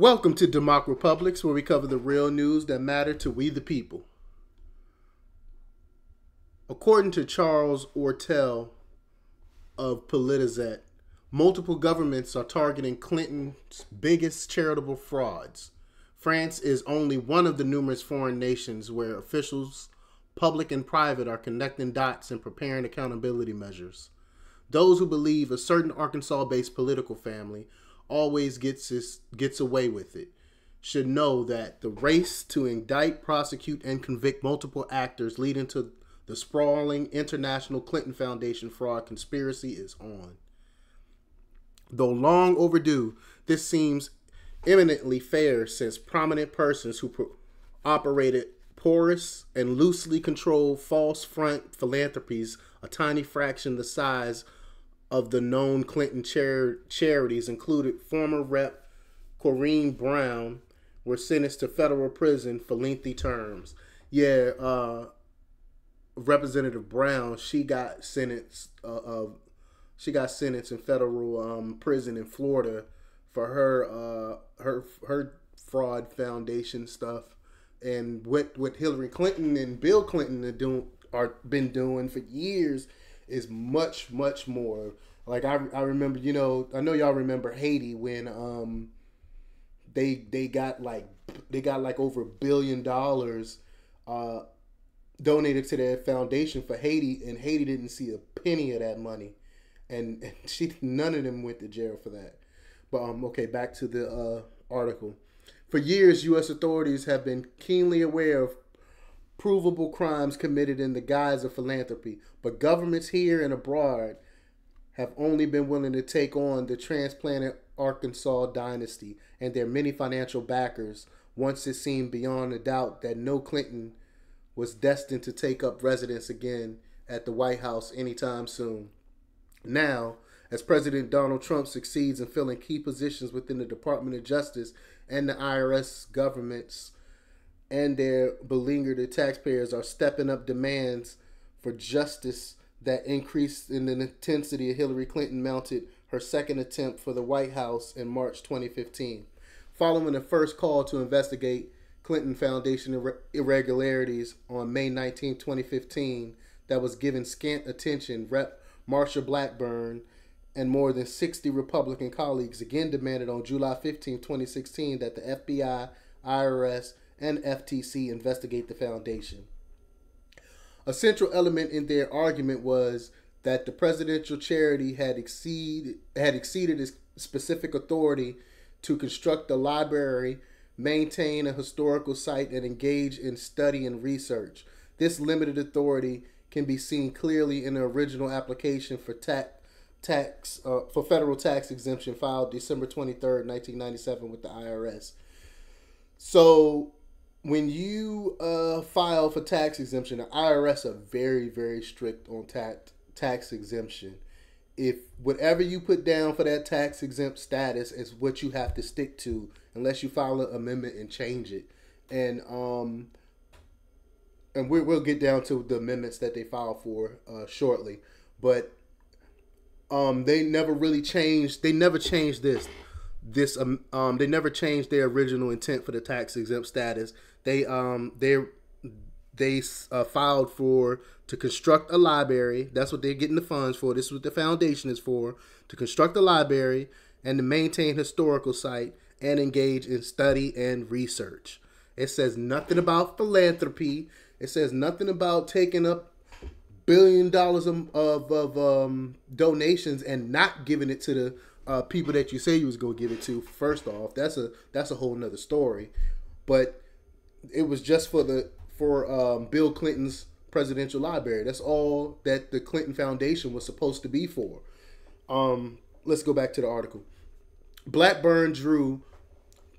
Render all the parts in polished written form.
Welcome to DEMOCREPUBLIX, where we cover the real news that matter to we the people. According to Charles Ortel of Politizet, multiple governments are targeting Clinton's biggest charitable frauds. France is only one of the numerous foreign nations where officials, public and private, are connecting dots and preparing accountability measures. Those who believe a certain Arkansas-based political family always gets away with it should know that the race to indict, prosecute, and convict multiple actors leading to the sprawling international Clinton Foundation fraud conspiracy is on. Though long overdue, this seems eminently fair since prominent persons who operated porous and loosely controlled false front philanthropies, a tiny fraction the size of the known Clinton charities, included former Rep. Corrine Brown, were sentenced to federal prison for lengthy terms. Representative Brown, she got sentenced in federal prison in Florida for her fraud foundation stuff, and what Hillary Clinton and Bill Clinton are been doing for years is much more. Like I remember, I know y'all remember Haiti when they got like over $1 billion donated to their foundation for Haiti, and Haiti didn't see a penny of that money, and none of them went to jail for that. But okay, back to the article. For years, U.S. authorities have been keenly aware of provable crimes committed in the guise of philanthropy, but governments here and abroad have only been willing to take on the transplanted Arkansas dynasty and their many financial backers once it seemed beyond a doubt that no Clinton was destined to take up residence again at the White House anytime soon. Now, as President Donald Trump succeeds in filling key positions within the Department of Justice and the IRS, governments and their beleaguered taxpayers are stepping up demands for justice that increased in the intensity. Hillary Clinton mounted her second attempt for the White House in March 2015. Following the first call to investigate Clinton Foundation irregularities on May 19, 2015, that was given scant attention, Rep. Marsha Blackburn and more than 60 Republican colleagues again demanded on July 15, 2016 that the FBI, IRS, and FTC investigate the foundation. A central element in their argument was that the presidential charity had exceeded its specific authority to construct a library, maintain a historical site, and engage in study and research. This limited authority can be seen clearly in the original application for federal tax exemption filed December 23rd, 1997 with the IRS. So when you file for tax exemption, the IRS are very, very strict on tax exemption. If whatever you put down for that tax exempt status is what you have to stick to, unless you file an amendment and change it. And we'll get down to the amendments that they filed for shortly. But they never really changed. They never changed this. They never changed their original intent for the tax exempt status. They filed to construct a library. That's what they're getting the funds for. This is what the foundation is for: to construct a library and to maintain historical site and engage in study and research. It says nothing about philanthropy. It says nothing about taking up $1 billion of donations and not giving it to the people that you say you was gonna give it to. First off, that's a whole nother story. But it was just for Bill Clinton's presidential library. That's all that the Clinton Foundation was supposed to be for. Let's go back to the article. Blackburn drew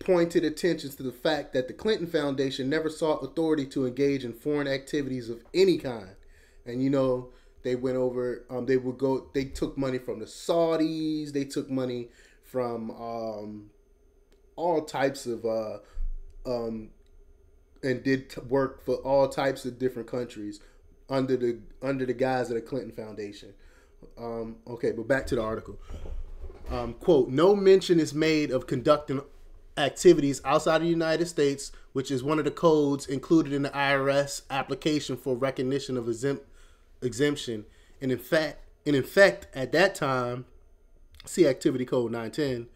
pointed attention to the fact that the Clinton Foundation never sought authority to engage in foreign activities of any kind. And they went over, they took money from the Saudis, they took money from all types of, and did work for all types of different countries under the guise of the Clinton Foundation. Okay, but back to the article. Quote, no mention is made of conducting activities outside of the United States, which is one of the codes included in the IRS application for recognition of exemption. And in effect, at that time, see Activity Code 910.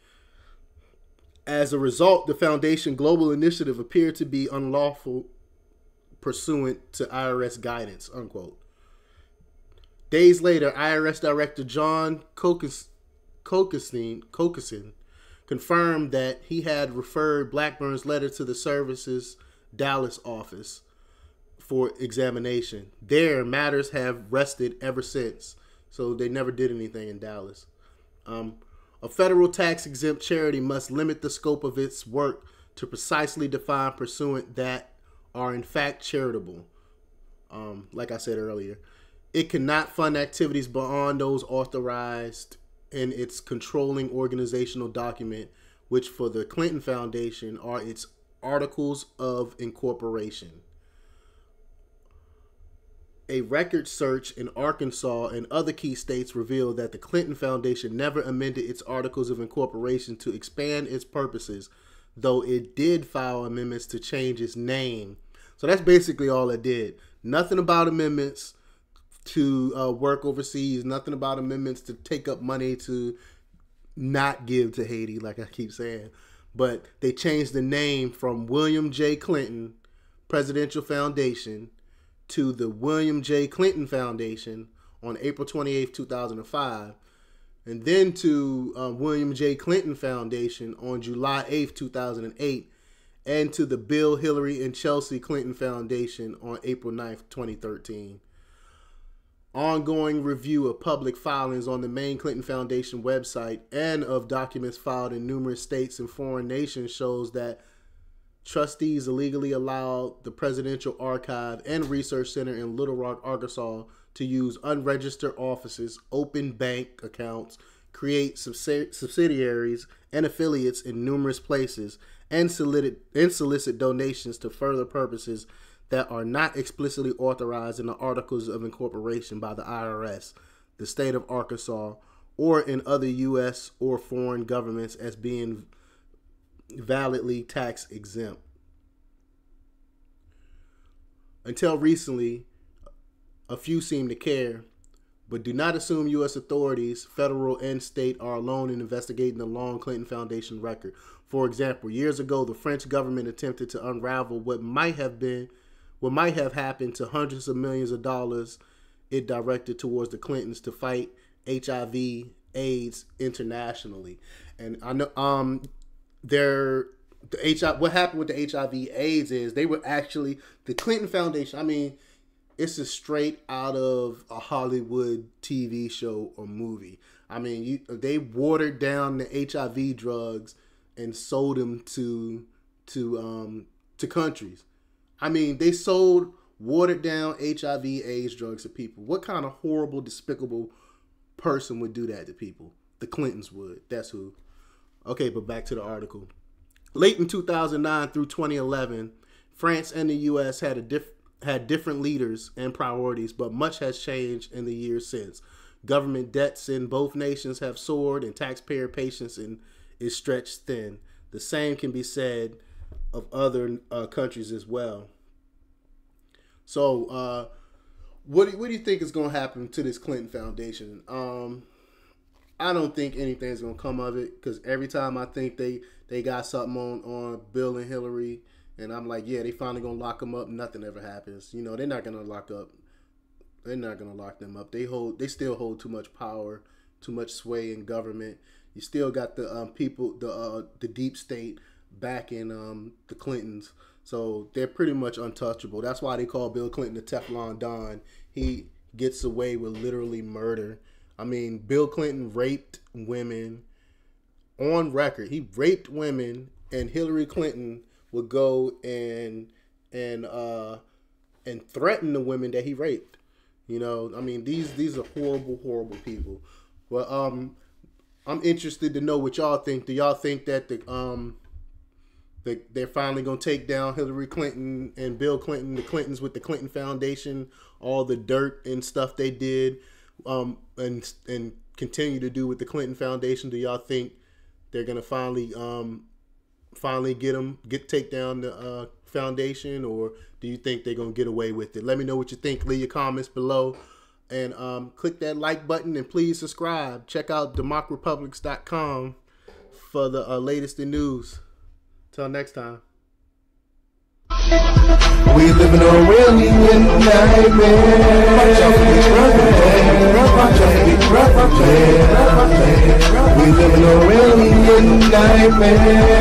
As a result, the Foundation Global Initiative appeared to be unlawful pursuant to IRS guidance, unquote. Days later, IRS Director John Kokison confirmed that he had referred Blackburn's letter to the service's Dallas office for examination. There, matters have rested ever since, so they never did anything in Dallas. A federal tax-exempt charity must limit the scope of its work to precisely define pursuant that are in fact charitable. Like I said earlier, it cannot fund activities beyond those authorized in its controlling organizational document, which for the Clinton Foundation are its Articles of Incorporation. A record search in Arkansas and other key states revealed that the Clinton Foundation never amended its Articles of Incorporation to expand its purposes, though it did file amendments to change its name. So that's basically all it did. Nothing about amendments to work overseas, nothing about amendments to take up money to not give to Haiti, like I keep saying. But they changed the name from William J. Clinton Presidential Foundation to the William J. Clinton Foundation on April 28, 2005, and then to William J. Clinton Foundation on July 8, 2008, and to the Bill, Hillary, and Chelsea Clinton Foundation on April 9, 2013. Ongoing review of public filings on the main Clinton Foundation website and of documents filed in numerous states and foreign nations shows that trustees illegally allowed the Presidential Archive and Research Center in Little Rock, Arkansas to use unregistered offices, open bank accounts, create subsidiaries and affiliates in numerous places, and solicit donations to further purposes that are not explicitly authorized in the Articles of Incorporation by the IRS, the state of Arkansas, or in other U.S. or foreign governments as being validly tax exempt. Until recently, a few seem to care, but do not assume U.S. authorities, federal and state, are alone in investigating the long Clinton Foundation record. For example, years ago, the French government attempted to unravel what might have happened to hundreds of millions of dollars it directed towards the Clintons to fight HIV/AIDS internationally. And I know what happened with the HIV/AIDS is they were actually the Clinton Foundation. I mean, it's a straight out of a Hollywood TV show or movie. I mean, they watered down the HIV drugs and sold them to countries. I mean, they sold watered down HIV/AIDS drugs to people. What kind of horrible, despicable person would do that to people? The Clintons would. That's who. Okay, but back to the article. Late in 2009 through 2011, France and the U.S. had different leaders and priorities, but much has changed in the years since. Government debts in both nations have soared, and taxpayer patience is stretched thin. The same can be said of other countries as well. So, what do you think is going to happen to this Clinton Foundation? I don't think anything's going to come of it, because every time I think they got something on Bill and Hillary, and I'm like, yeah, they finally going to lock them up, nothing ever happens. You know, they're not going to lock them up. They still hold too much power, too much sway in government. You still got the people, the deep state backing the Clintons. So they're pretty much untouchable. That's why they call Bill Clinton the Teflon Don. He gets away with literally murder. I mean, Bill Clinton raped women on record. He raped women, and Hillary Clinton would go and threaten the women that he raped. You know, I mean, these are horrible, horrible people. Well, I'm interested to know what y'all think. Do y'all think that they're finally going to take down Hillary Clinton and Bill Clinton, the Clintons with the Clinton Foundation, all the dirt and stuff they did, and continue to do with the Clinton Foundation? Do y'all think they're going to finally finally take down the foundation, or do you think they're gonna get away with it? Let me know what you think. Leave your comments below, and click that like button, and please subscribe. Check out DEMOCREPUBLIX.com for the latest in news. Till next time. We living on a real nightmare. We living on a real nightmare.